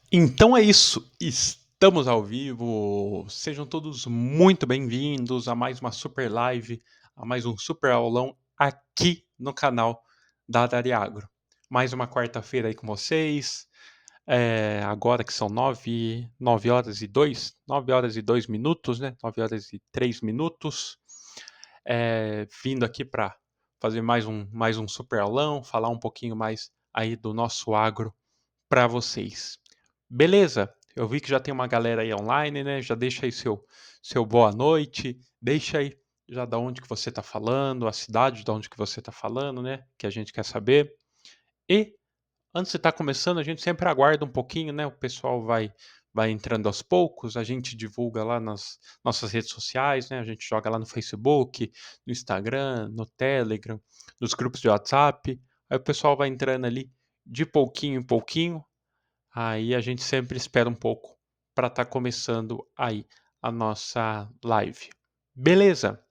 Então é isso, estamos ao vivo. Sejam todos muito bem-vindos a mais uma super live, a mais um super aulão aqui no canal da Adariagro. Mais uma quarta-feira aí com vocês. Agora que são 9 horas e 2 minutos, né? 9 horas e 3 minutos. Vindo aqui para fazer mais um super aulão, falar um pouquinho mais aí do nosso agro para vocês. Beleza? Eu vi que já tem uma galera aí online, né? Já deixa aí seu boa noite, deixa aí já da onde que você está falando, a cidade de onde que você está falando, né? Que a gente quer saber. E antes de estar começando, a gente sempre aguarda um pouquinho, né? O pessoal vai entrando aos poucos, a gente divulga lá nas nossas redes sociais, né? A gente joga lá no Facebook, no Instagram, no Telegram, nos grupos de WhatsApp. Aí o pessoal vai entrando ali de pouquinho em pouquinho. Aí a gente sempre espera um pouco para estar começando aí a nossa live. Beleza?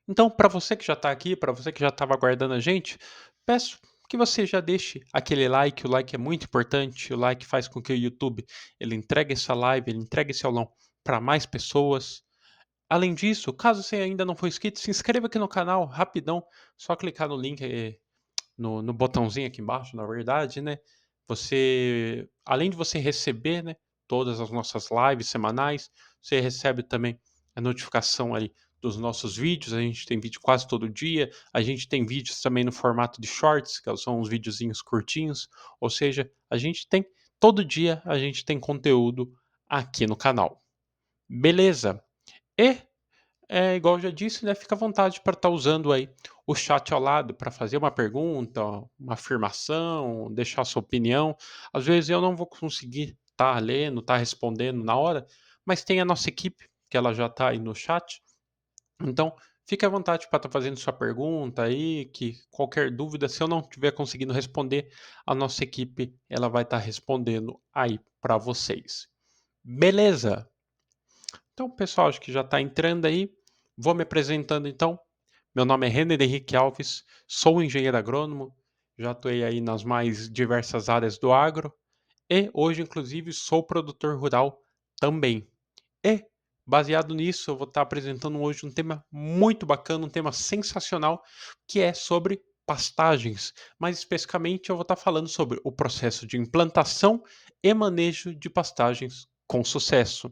Então, para você que já está aqui, para você que já estava aguardando a gente, peço que você já deixe aquele like. O like é muito importante. O like faz com que o YouTube ele entregue essa live, ele entregue esse aulão para mais pessoas. Além disso, caso você ainda não for inscrito, se inscreva aqui no canal rapidão. Só clicar no link no botãozinho aqui embaixo, na verdade, né? Além de você receber, né, todas as nossas lives semanais, você recebe também a notificação ali dos nossos vídeos. A gente tem vídeo quase todo dia. A gente tem vídeos também no formato de shorts, que são uns videozinhos curtinhos. Ou seja, todo dia a gente tem conteúdo aqui no canal. Beleza? E igual eu já disse, né, fica à vontade para estar usando aí o chat ao lado para fazer uma pergunta, uma afirmação, deixar sua opinião. Às vezes eu não vou conseguir estar lendo, estar respondendo na hora, mas tem a nossa equipe, que ela já está aí no chat. Então, fique à vontade para estar fazendo sua pergunta aí, que qualquer dúvida, se eu não estiver conseguindo responder, a nossa equipe ela vai estar respondendo aí para vocês. Beleza? Então, pessoal, acho que já está entrando aí. Vou me apresentando então. Meu nome é Renner Henrique Alves, sou engenheiro agrônomo, já atuei aí nas mais diversas áreas do agro e hoje, inclusive, sou produtor rural também. E, baseado nisso, eu vou estar apresentando hoje um tema muito bacana, um tema sensacional, que é sobre pastagens. Mais especificamente, eu vou estar falando sobre o processo de implantação e manejo de pastagens com sucesso.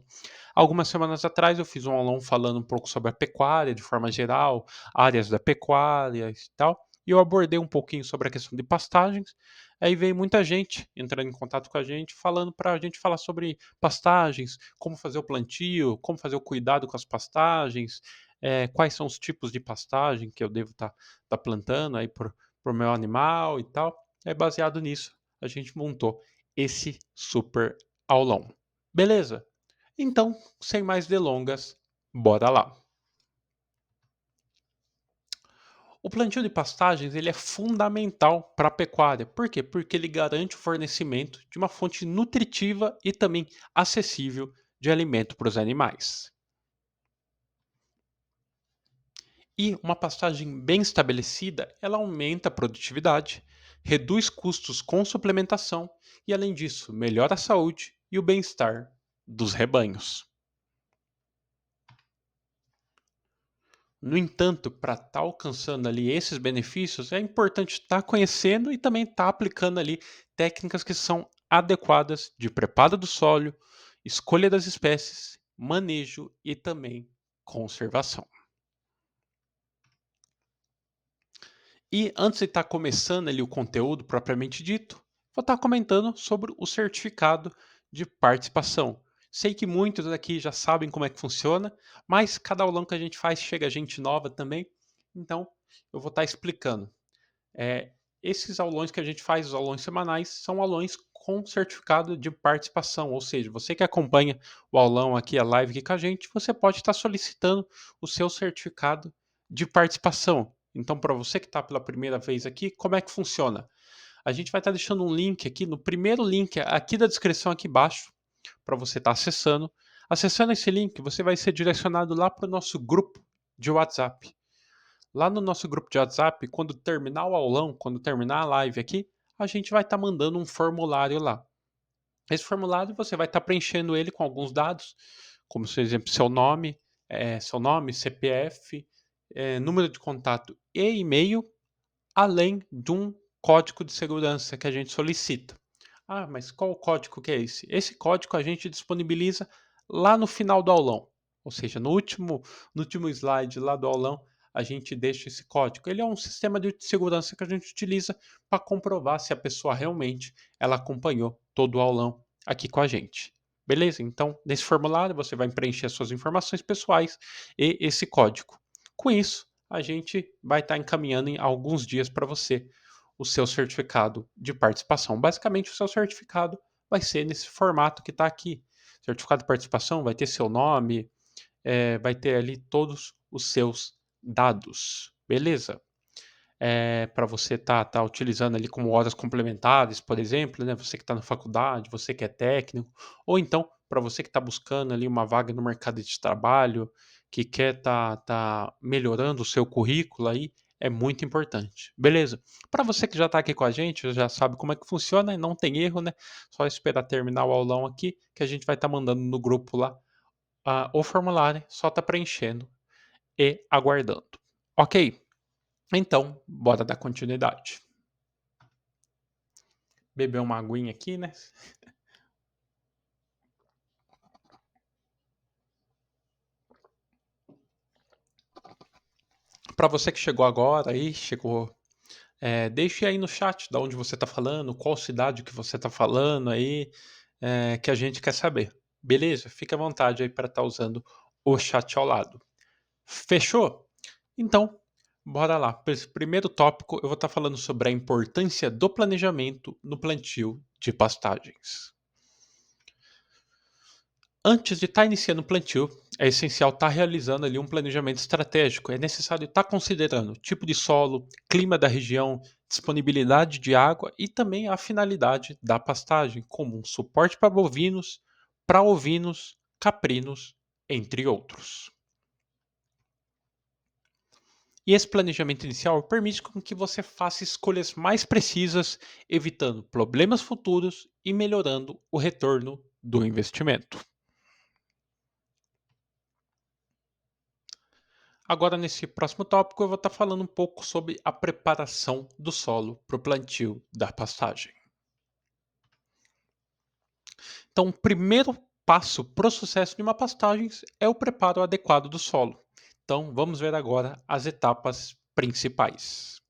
Algumas semanas atrás eu fiz um aulão falando um pouco sobre a pecuária de forma geral, áreas da pecuária e tal, e eu abordei um pouquinho sobre a questão de pastagens. Aí veio muita gente entrando em contato com a gente, falando para a gente falar sobre pastagens, como fazer o plantio, como fazer o cuidado com as pastagens, quais são os tipos de pastagem que eu devo estar plantando aí para o meu animal e tal. É baseado nisso, a gente montou esse super aulão. Beleza? Então, sem mais delongas, bora lá. O plantio de pastagens ele é fundamental para a pecuária. Por quê? Porque ele garante o fornecimento de uma fonte nutritiva e também acessível de alimento para os animais. E uma pastagem bem estabelecida, ela aumenta a produtividade, reduz custos com suplementação e, além disso, melhora a saúde e o bem-estar dos rebanhos. No entanto, para estar alcançando ali esses benefícios, é importante estar conhecendo e também estar aplicando ali técnicas que são adequadas de preparo do solo, escolha das espécies, manejo e também conservação. E antes de estar começando ali o conteúdo propriamente dito, vou estar comentando sobre o certificado de participação. Sei que muitos aqui já sabem como é que funciona, mas cada aulão que a gente faz chega gente nova também, então eu vou estar explicando. É, esses aulões que a gente faz, os aulões semanais, são aulões com certificado de participação, ou seja, você que acompanha o aulão aqui, a live aqui com a gente, você pode estar solicitando o seu certificado de participação. Então, para você que está pela primeira vez aqui, como é que funciona? A gente vai estar deixando um link aqui, no primeiro link aqui da descrição aqui embaixo, para você estar acessando. Acessando esse link, você vai ser direcionado lá para o nosso grupo de WhatsApp. Lá no nosso grupo de WhatsApp, quando terminar o aulão, quando terminar a live aqui, a gente vai estar mandando um formulário lá. Esse formulário você vai estar preenchendo ele com alguns dados, como, por exemplo, seu nome, CPF, número de contato e e-mail, além de um código de segurança que a gente solicita. Ah, mas qual o código que é esse? Esse código a gente disponibiliza lá no final do aulão. Ou seja, no último slide lá do aulão, a gente deixa esse código. Ele é um sistema de segurança que a gente utiliza para comprovar se a pessoa realmente ela acompanhou todo o aulão aqui com a gente. Beleza? Então, nesse formulário você vai preencher as suas informações pessoais e esse código. Com isso, a gente vai estar encaminhando em alguns dias para você o seu certificado de participação. Basicamente, o seu certificado vai ser nesse formato que está aqui. Certificado de participação vai ter seu nome, vai ter ali todos os seus dados, beleza? Para você tá utilizando ali como horas complementares, por exemplo, né? Você que está na faculdade, você que é técnico, ou então para você que está buscando ali uma vaga no mercado de trabalho, que quer tá melhorando o seu currículo aí, é muito importante, beleza? Para você que já está aqui com a gente, já sabe como é que funciona e não tem erro, né? Só esperar terminar o aulão aqui que a gente vai estar mandando no grupo lá o formulário, só tá preenchendo e aguardando. Ok? Então, bora dar continuidade. Beber uma aguinha aqui, né? Para você que chegou agora aí, deixe aí no chat de onde você está falando, qual cidade que você está falando aí, que a gente quer saber. Beleza? Fique à vontade aí para estar usando o chat ao lado. Fechou? Então, bora lá. Para esse primeiro tópico, eu vou estar falando sobre a importância do planejamento no plantio de pastagens. Antes de estar iniciando o plantio, é essencial estar realizando ali um planejamento estratégico. É necessário estar considerando tipo de solo, clima da região, disponibilidade de água e também a finalidade da pastagem, como um suporte para ovinos, caprinos, entre outros. E esse planejamento inicial permite com que você faça escolhas mais precisas, evitando problemas futuros e melhorando o retorno do investimento. Agora, nesse próximo tópico, eu vou estar falando um pouco sobre a preparação do solo para o plantio da pastagem. Então, o primeiro passo para o sucesso de uma pastagem é o preparo adequado do solo. Então, vamos ver agora as etapas principais.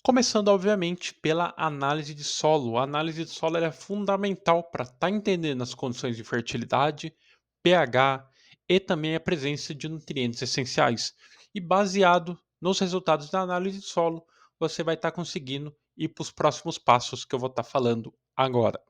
Começando, obviamente, pela análise de solo. A análise de solo é fundamental para estar entendendo as condições de fertilidade, pH e também a presença de nutrientes essenciais. E baseado nos resultados da análise de solo, você vai estar conseguindo ir para os próximos passos que eu vou estar falando agora.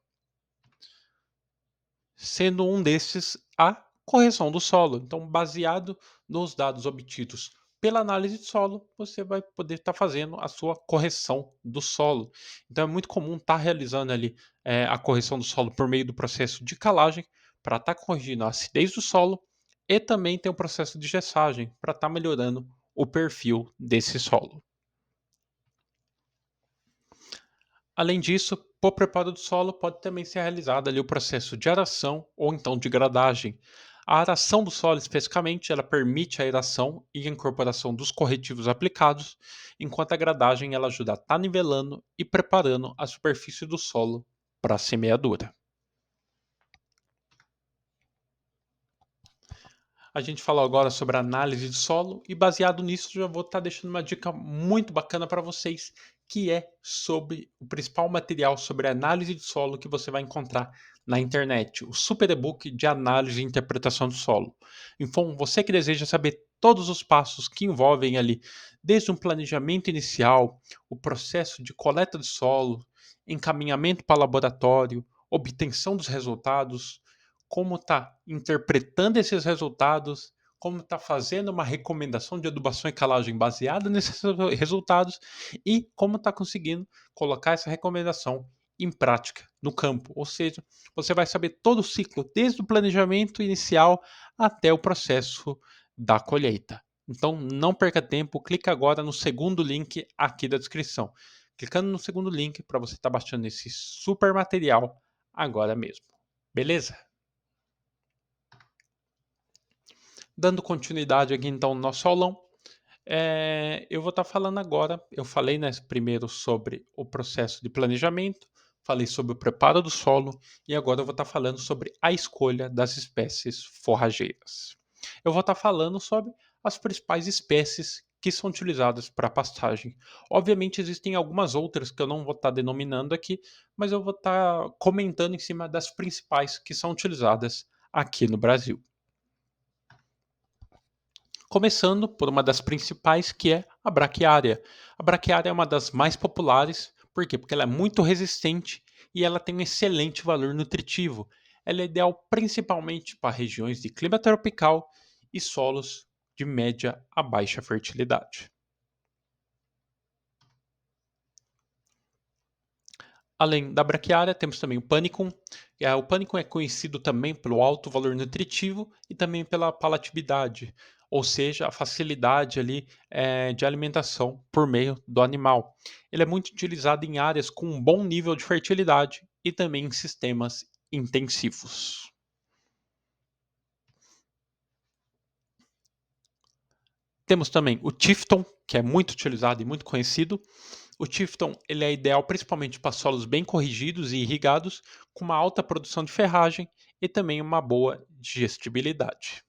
Sendo um desses a correção do solo. Então, baseado nos dados obtidos pela análise de solo, você vai poder estar fazendo a sua correção do solo. Então, é muito comum estar realizando ali a correção do solo por meio do processo de calagem, para estar corrigindo a acidez do solo, e também tem o processo de gessagem, para estar melhorando o perfil desse solo. Além disso, para o preparo do solo pode também ser realizado ali o processo de aração ou então de gradagem. A aração do solo, especificamente, ela permite a aeração e a incorporação dos corretivos aplicados, enquanto a gradagem ela ajuda a estar nivelando e preparando a superfície do solo para a semeadura. A gente falou agora sobre análise de solo e baseado nisso já vou estar deixando uma dica muito bacana para vocês, que é sobre o principal material sobre análise de solo que você vai encontrar na internet, o super e-book de análise e interpretação do solo. Então, você que deseja saber todos os passos que envolvem ali, desde um planejamento inicial, o processo de coleta de solo, encaminhamento para laboratório, obtenção dos resultados, como está interpretando esses resultados, como está fazendo uma recomendação de adubação e calagem baseada nesses resultados e como está conseguindo colocar essa recomendação em prática no campo. Ou seja, você vai saber todo o ciclo, desde o planejamento inicial até o processo da colheita. Então, não perca tempo, clica agora no segundo link aqui da descrição. clicando no segundo link para você estar baixando esse super material agora mesmo. Beleza? Dando continuidade aqui então no nosso aulão, eu vou estar falando agora, eu falei, né, primeiro sobre o processo de planejamento, falei sobre o preparo do solo e agora eu vou estar falando sobre a escolha das espécies forrageiras. Eu vou estar falando sobre as principais espécies que são utilizadas para pastagem. Obviamente existem algumas outras que eu não vou estar denominando aqui, mas eu vou estar comentando em cima das principais que são utilizadas aqui no Brasil. Começando por uma das principais, que é a braquiária. A braquiária é uma das mais populares, por quê? Porque ela é muito resistente e ela tem um excelente valor nutritivo. Ela é ideal principalmente para regiões de clima tropical e solos de média a baixa fertilidade. Além da braquiária, temos também o panicum. O panicum é conhecido também pelo alto valor nutritivo e também pela palatabilidade, ou seja, a facilidade ali de alimentação por meio do animal. Ele é muito utilizado em áreas com um bom nível de fertilidade e também em sistemas intensivos. Temos também o Tifton, que é muito utilizado e muito conhecido. O Tifton ele é ideal principalmente para solos bem corrigidos e irrigados, com uma alta produção de ferragem e também uma boa digestibilidade.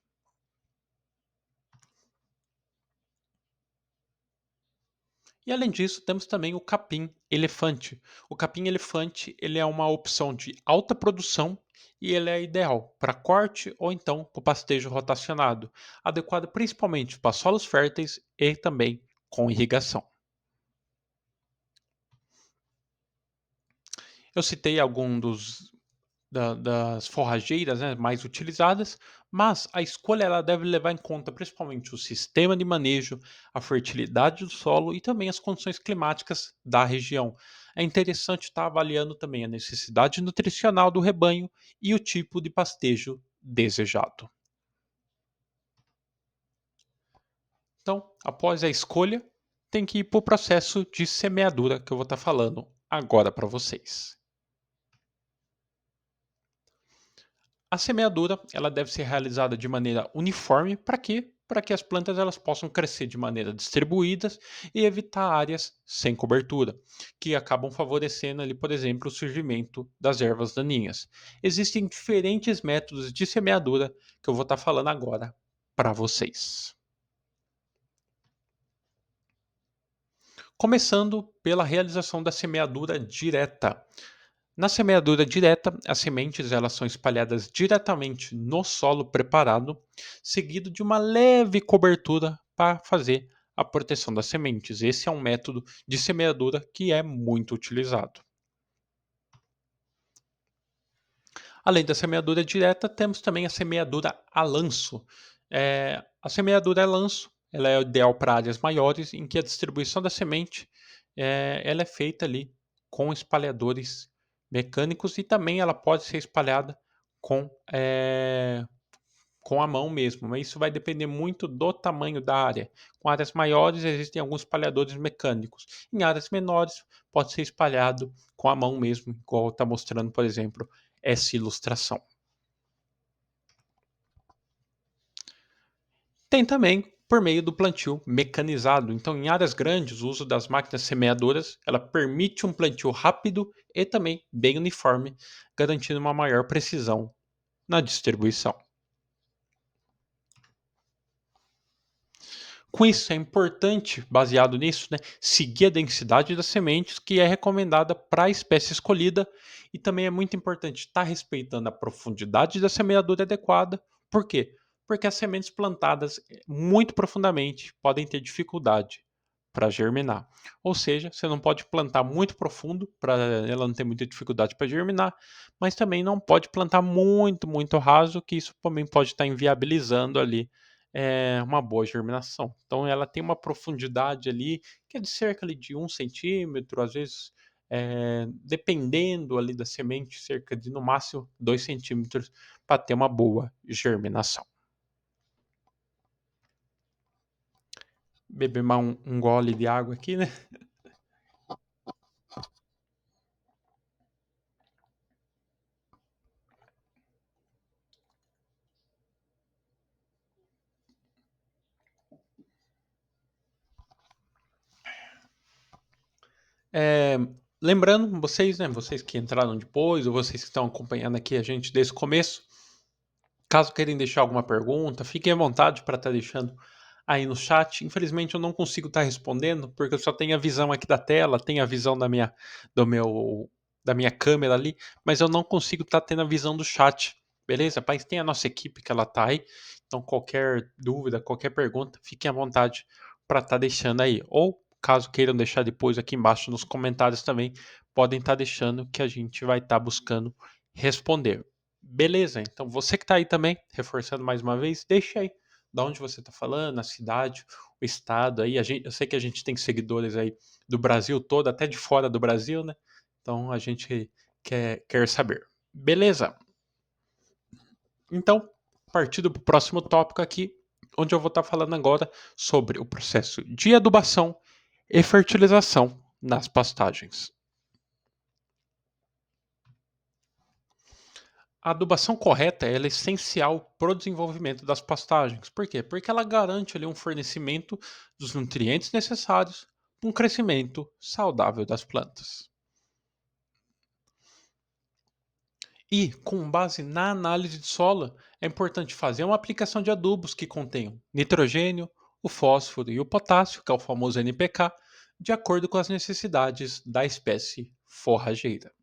E além disso, temos também o capim-elefante. O capim-elefante ele é uma opção de alta produção e ele é ideal para corte ou então para o pastejo rotacionado, adequado principalmente para solos férteis e também com irrigação. Eu citei algum das forrageiras, né, mais utilizadas, mas a escolha ela deve levar em conta principalmente o sistema de manejo, a fertilidade do solo e também as condições climáticas da região. É interessante estar avaliando também a necessidade nutricional do rebanho e o tipo de pastejo desejado. Então, após a escolha, tem que ir para o processo de semeadura que eu vou estar falando agora para vocês. A semeadura, ela deve ser realizada de maneira uniforme, para quê? Para que as plantas elas possam crescer de maneira distribuídas e evitar áreas sem cobertura, que acabam favorecendo ali, por exemplo, o surgimento das ervas daninhas. Existem diferentes métodos de semeadura que eu vou estar falando agora para vocês. Começando pela realização da semeadura direta. Na semeadura direta, as sementes elas são espalhadas diretamente no solo preparado, seguido de uma leve cobertura para fazer a proteção das sementes. Esse é um método de semeadura que é muito utilizado. Além da semeadura direta, temos também a semeadura a lanço. A semeadura a lanço ela é ideal para áreas maiores, em que a distribuição da semente ela é feita ali com espalhadores mecânicos e também ela pode ser espalhada com, com a mão mesmo, mas isso vai depender muito do tamanho da área. Com áreas maiores, existem alguns espalhadores mecânicos. Em áreas menores, pode ser espalhado com a mão mesmo, igual está mostrando, por exemplo, essa ilustração. Tem também por meio do plantio mecanizado. Então, em áreas grandes, o uso das máquinas semeadoras, ela permite um plantio rápido e também bem uniforme, garantindo uma maior precisão na distribuição. Com isso, é importante, baseado nisso, né, seguir a densidade das sementes que é recomendada para a espécie escolhida e também é muito importante estar respeitando a profundidade da semeadura adequada. Por quê? Porque as sementes plantadas muito profundamente podem ter dificuldade para germinar. Ou seja, você não pode plantar muito profundo para ela não ter muita dificuldade para germinar, mas também não pode plantar muito, muito raso, que isso também pode estar inviabilizando ali uma boa germinação. Então ela tem uma profundidade ali que é de cerca ali de 1 centímetro, às vezes dependendo ali da semente, cerca de no máximo 2 centímetros para ter uma boa germinação. Beber mais um gole de água aqui, né? Eh, lembrando vocês, né, vocês que entraram depois ou vocês que estão acompanhando aqui a gente desde o começo, caso queiram deixar alguma pergunta, fiquem à vontade para estar deixando aí no chat. Infelizmente eu não consigo estar respondendo, porque eu só tenho a visão aqui da tela, tenho a visão do meu, da minha câmera ali, mas eu não consigo estar tendo a visão do chat, beleza? Mas tem a nossa equipe que ela tá aí, então qualquer dúvida, qualquer pergunta, fiquem à vontade para estar deixando aí. Ou caso queiram deixar depois aqui embaixo nos comentários também, podem estar deixando que a gente vai estar buscando responder. Beleza, então você que está aí também, reforçando mais uma vez, deixa aí da onde você está falando, a cidade, o estado aí. Eu sei que a gente tem seguidores aí do Brasil todo, até de fora do Brasil, né? Então a gente quer saber. Beleza? Então, partindo para o próximo tópico aqui, onde eu vou estar falando agora sobre o processo de adubação e fertilização nas pastagens. A adubação correta ela é essencial para o desenvolvimento das pastagens. Por quê? Porque ela garante ali um fornecimento dos nutrientes necessários para um crescimento saudável das plantas. E, com base na análise de solo, é importante fazer uma aplicação de adubos que contenham nitrogênio, o fósforo e o potássio, que é o famoso NPK, de acordo com as necessidades da espécie forrageira.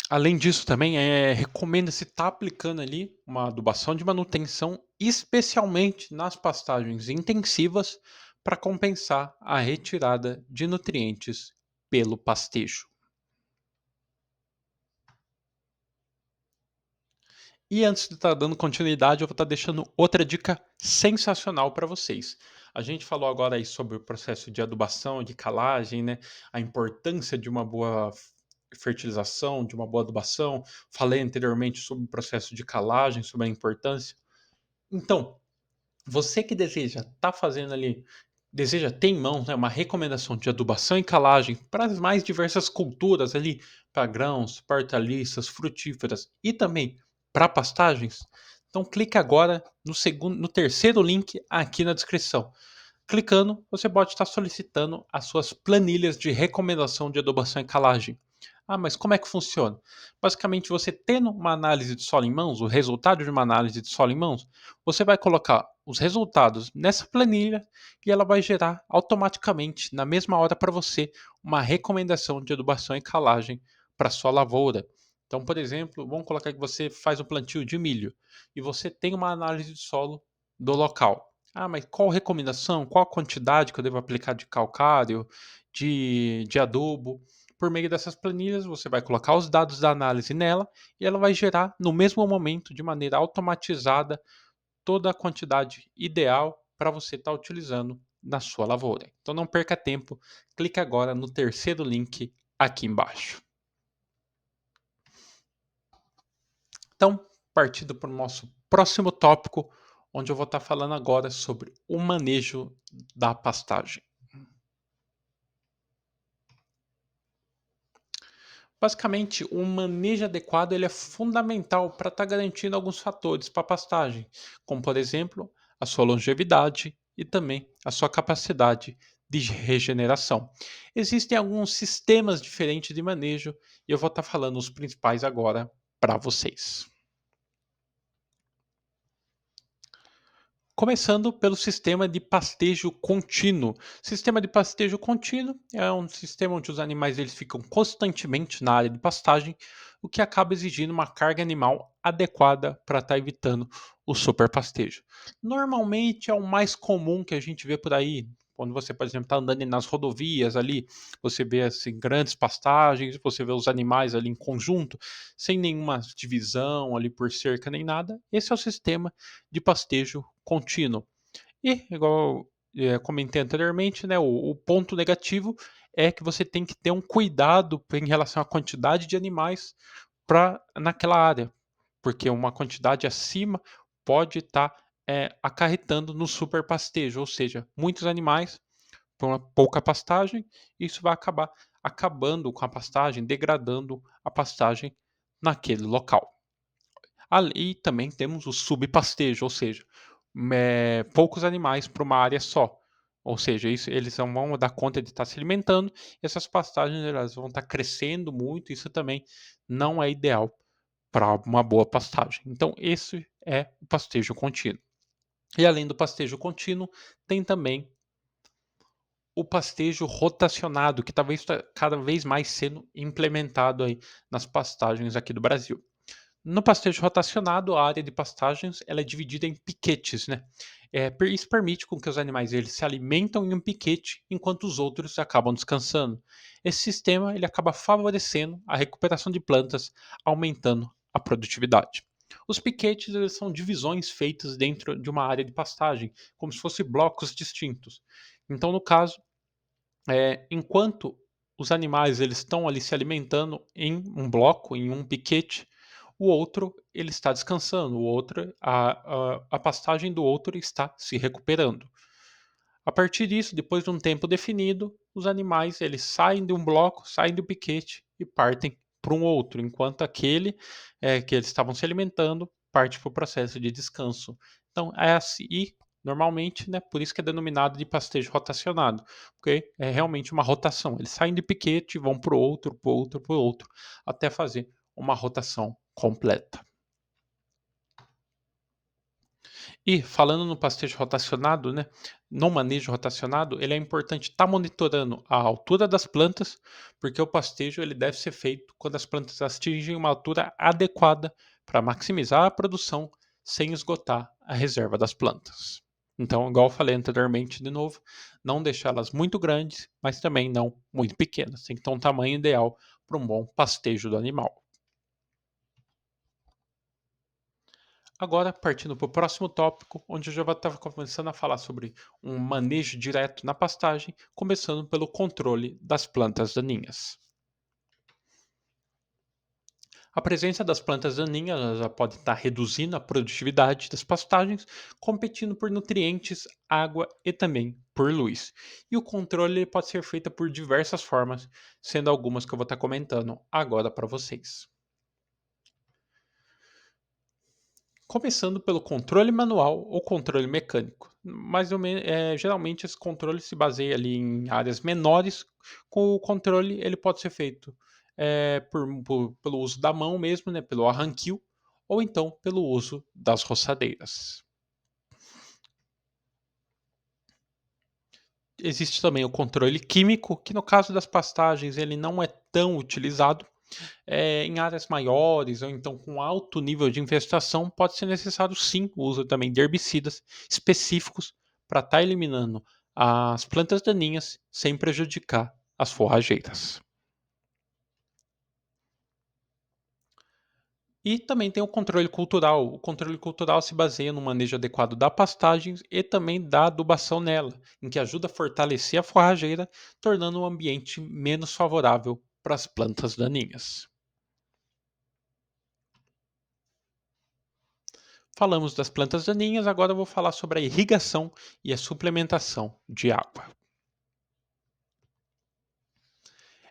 Além disso também, recomenda-se estar aplicando ali uma adubação de manutenção, especialmente nas pastagens intensivas, para compensar a retirada de nutrientes pelo pastejo. E antes de estar dando continuidade, eu vou estar deixando outra dica sensacional para vocês. A gente falou agora aí sobre o processo de adubação, de calagem, né? A importância de uma boa fertilização, de uma boa adubação. Falei anteriormente sobre o processo de calagem, sobre a importância. Então, você que deseja estar fazendo ali, deseja ter em mãos, né, uma recomendação de adubação e calagem para as mais diversas culturas ali, para grãos, para hortaliças, frutíferas e também para pastagens, então clique agora no terceiro link aqui na descrição. Clicando, você pode estar solicitando as suas planilhas de recomendação de adubação e calagem. Ah, mas como é que funciona? Basicamente, você tendo uma análise de solo em mãos, o resultado de uma análise de solo em mãos, você vai colocar os resultados nessa planilha e ela vai gerar automaticamente, na mesma hora para você, uma recomendação de adubação e calagem para sua lavoura. Então, por exemplo, vamos colocar que você faz o plantio de milho e você tem uma análise de solo do local. Ah, mas qual recomendação, qual a quantidade que eu devo aplicar de calcário, de adubo? Por meio dessas planilhas, você vai colocar os dados da análise nela e ela vai gerar no mesmo momento, de maneira automatizada, toda a quantidade ideal para você estar utilizando na sua lavoura. Então não perca tempo, clique agora no terceiro link aqui embaixo. Então, partindo para o nosso próximo tópico, onde eu vou estar falando agora sobre o manejo da pastagem. Basicamente, o manejo adequado ele é fundamental para estar garantindo alguns fatores para a pastagem, como por exemplo a sua longevidade e também a sua capacidade de regeneração. Existem alguns sistemas diferentes de manejo e eu vou estar falando os principais agora para vocês. Começando pelo sistema de pastejo contínuo. Sistema de pastejo contínuo é um sistema onde os animais eles ficam constantemente na área de pastagem, o que acaba exigindo uma carga animal adequada para estar evitando o superpastejo. Normalmente é o mais comum que a gente vê por aí, quando você, por exemplo, está andando nas rodovias ali, você vê assim, grandes pastagens, você vê os animais ali em conjunto, sem nenhuma divisão ali por cerca nem nada. Esse é o sistema de pastejo contínuo. E, igual comentei anteriormente, né, o ponto negativo é que você tem que ter um cuidado em relação à quantidade de animais naquela área, porque uma quantidade acima pode estar acarretando no superpastejo, ou seja, muitos animais por uma pouca pastagem, isso vai acabar acabando com a pastagem, degradando a pastagem naquele local. Ali também temos o subpastejo, ou seja, poucos animais para uma área só. Ou seja, isso, eles não vão dar conta de estar se alimentando, e essas pastagens elas vão estar crescendo muito, isso também não é ideal para uma boa pastagem. Então, esse é o pastejo contínuo. E além do pastejo contínuo, tem também o pastejo rotacionado, que talvez está cada vez mais sendo implementado aí nas pastagens aqui do Brasil. No pastejo rotacionado, a área de pastagens ela é dividida em piquetes, né? Isso permite com que os animais eles se alimentam em um piquete enquanto os outros acabam descansando. Esse sistema ele acaba favorecendo a recuperação de plantas, aumentando a produtividade. Os piquetes eles são divisões feitas dentro de uma área de pastagem, como se fossem blocos distintos. Então, no caso, enquanto os animais eles estão ali se alimentando em um bloco, em um piquete, o outro ele está descansando, o outro, a pastagem do outro está se recuperando. A partir disso, depois de um tempo definido, os animais eles saem de um bloco, saem do piquete e partem para um outro, enquanto aquele que eles estavam se alimentando parte para o processo de descanso. Então, é assim, e normalmente, né, por isso que é denominado de pastejo rotacionado, porque é realmente uma rotação. Eles saem de piquete, vão para o outro, para o outro, para o outro, até fazer uma rotação completa. E falando no pastejo rotacionado, né, no manejo rotacionado, ele é importante estar monitorando a altura das plantas, porque o pastejo ele deve ser feito quando as plantas atingem uma altura adequada para maximizar a produção sem esgotar a reserva das plantas. Então, igual eu falei anteriormente, de novo, não deixá-las muito grandes, mas também não muito pequenas. Tem que ter um tamanho ideal para um bom pastejo do animal. Agora, partindo para o próximo tópico, onde eu já estava começando a falar sobre um manejo direto na pastagem, começando pelo controle das plantas daninhas. A presença das plantas daninhas ela já pode estar reduzindo a produtividade das pastagens, competindo por nutrientes, água e também por luz. E o controle pode ser feito por diversas formas, sendo algumas que eu vou estar comentando agora para vocês. Começando pelo controle manual ou controle mecânico. Geralmente esse controle se baseia ali em áreas menores. Com o controle ele pode ser feito pelo uso da mão mesmo, né, pelo arranquio, ou então pelo uso das roçadeiras. Existe também o controle químico, que no caso das pastagens ele não é tão utilizado. Em áreas maiores ou então com alto nível de infestação, pode ser necessário sim o uso também de herbicidas específicos para estar eliminando as plantas daninhas sem prejudicar as forrageiras. E também tem o controle cultural. O controle cultural se baseia no manejo adequado da pastagem e também da adubação nela, em que ajuda a fortalecer a forrageira, tornando o ambiente menos favorável para as plantas daninhas. Falamos das plantas daninhas, agora eu vou falar sobre a irrigação e a suplementação de água.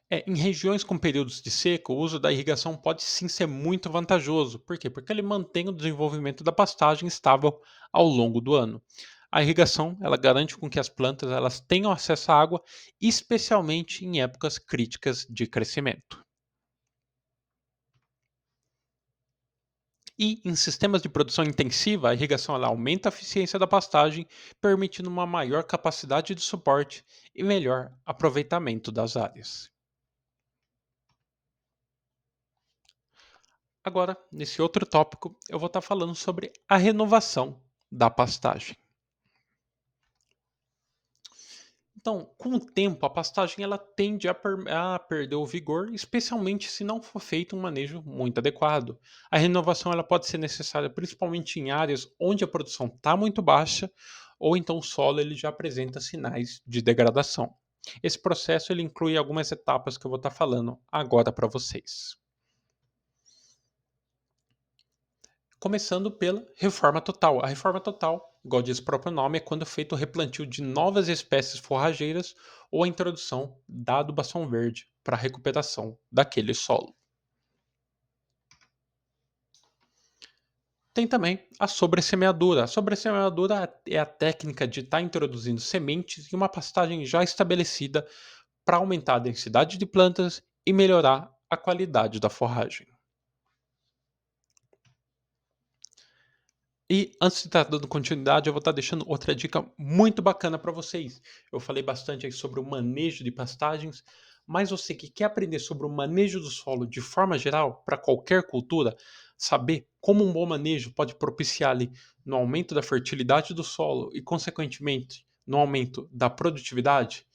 Em regiões com períodos de seca, o uso da irrigação pode sim ser muito vantajoso. Por quê? Porque ele mantém o desenvolvimento da pastagem estável ao longo do ano. A irrigação ela garante com que as plantas elas tenham acesso à água, especialmente em épocas críticas de crescimento. E em sistemas de produção intensiva, a irrigação ela aumenta a eficiência da pastagem, permitindo uma maior capacidade de suporte e melhor aproveitamento das áreas. Agora, nesse outro tópico, eu vou estar falando sobre a renovação da pastagem. Então, com o tempo, a pastagem ela tende a perder o vigor, especialmente se não for feito um manejo muito adequado. A renovação ela pode ser necessária principalmente em áreas onde a produção está muito baixa ou então o solo ele já apresenta sinais de degradação. Esse processo ele inclui algumas etapas que eu vou estar falando agora para vocês. Começando pela reforma total. A reforma total, igual diz o próprio nome, é quando é feito o replantio de novas espécies forrageiras ou a introdução da adubação verde para a recuperação daquele solo. Tem também a sobressemeadura. A sobressemeadura é a técnica de estar introduzindo sementes em uma pastagem já estabelecida para aumentar a densidade de plantas e melhorar a qualidade da forragem. E antes de estar dando continuidade, eu vou estar deixando outra dica muito bacana para vocês. Eu falei bastante aí sobre o manejo de pastagens, mas você que quer aprender sobre o manejo do solo de forma geral, para qualquer cultura, saber como um bom manejo pode propiciar ali no aumento da fertilidade do solo e, consequentemente, no aumento da produtividade,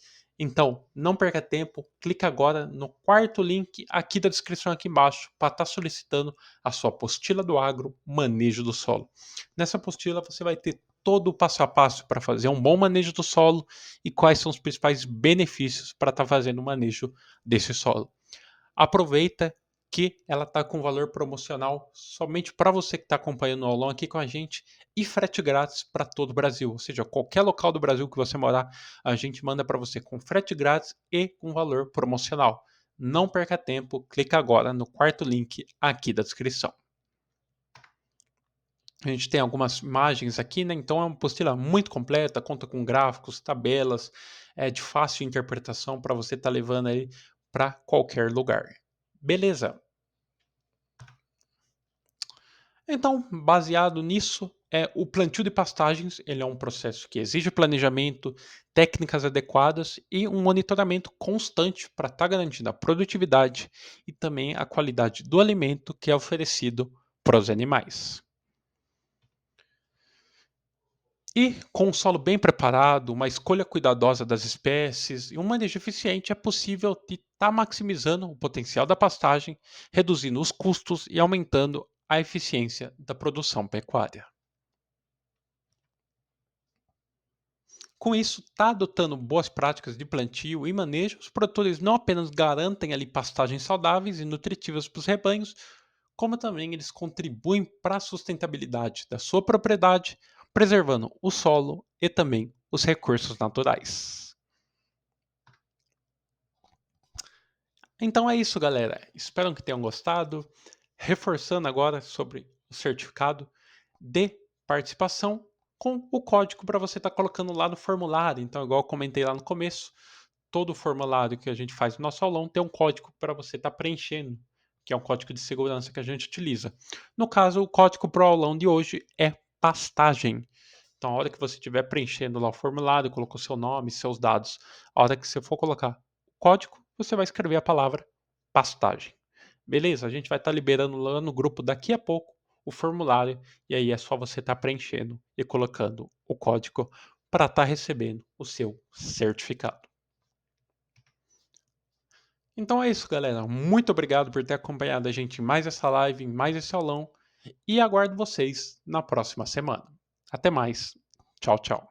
então não perca tempo, clica agora no quarto link aqui da descrição aqui embaixo para estar solicitando a sua apostila do agro, manejo do solo. Nessa apostila você vai ter todo o passo a passo para fazer um bom manejo do solo e quais são os principais benefícios para estar fazendo o manejo desse solo. Aproveita que ela está com valor promocional somente para você que está acompanhando o aulão aqui com a gente e frete grátis para todo o Brasil. Ou seja, qualquer local do Brasil que você morar, a gente manda para você com frete grátis e com valor promocional. Não perca tempo, clica agora no quarto link aqui da descrição. A gente tem algumas imagens aqui, né? Então é uma apostila muito completa, conta com gráficos, tabelas, é de fácil interpretação para você estar levando aí para qualquer lugar. Beleza? Então, baseado nisso, o plantio de pastagens ele é um processo que exige planejamento, técnicas adequadas e um monitoramento constante para estar garantindo a produtividade e também a qualidade do alimento que é oferecido para os animais. E com um solo bem preparado, uma escolha cuidadosa das espécies e um manejo eficiente, é possível estar maximizando o potencial da pastagem, reduzindo os custos e aumentando a eficiência da produção pecuária. Com isso, está adotando boas práticas de plantio e manejo, os produtores não apenas garantem ali pastagens saudáveis e nutritivas para os rebanhos, como também eles contribuem para a sustentabilidade da sua propriedade, preservando o solo e também os recursos naturais. Então é isso, galera. Espero que tenham gostado. Reforçando agora sobre o certificado de participação com o código para você estar colocando lá no formulário. Então, igual eu comentei lá no começo, todo formulário que a gente faz no nosso aulão tem um código para você estar preenchendo, que é um código de segurança que a gente utiliza. No caso, o código para o aulão de hoje é pastagem. Então, a hora que você estiver preenchendo lá o formulário, colocou seu nome, seus dados, a hora que você for colocar o código, você vai escrever a palavra pastagem. Beleza? A gente vai estar liberando lá no grupo daqui a pouco o formulário e aí é só você estar preenchendo e colocando o código para estar recebendo o seu certificado. Então é isso, galera. Muito obrigado por ter acompanhado a gente em mais essa live, em mais esse aulão e aguardo vocês na próxima semana. Até mais. Tchau, tchau.